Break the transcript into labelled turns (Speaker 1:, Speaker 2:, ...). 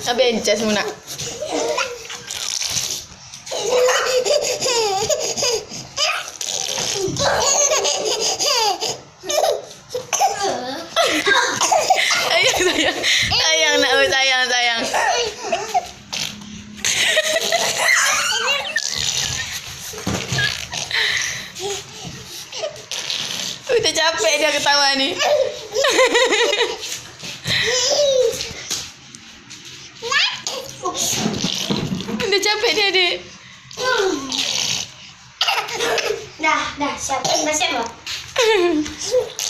Speaker 1: Habis encas semua nak. Sayang nak, sayang. Udah capek dia ketawa ni. Udah capek dia, Adik.
Speaker 2: Dah siap. Dah siap, Mbak.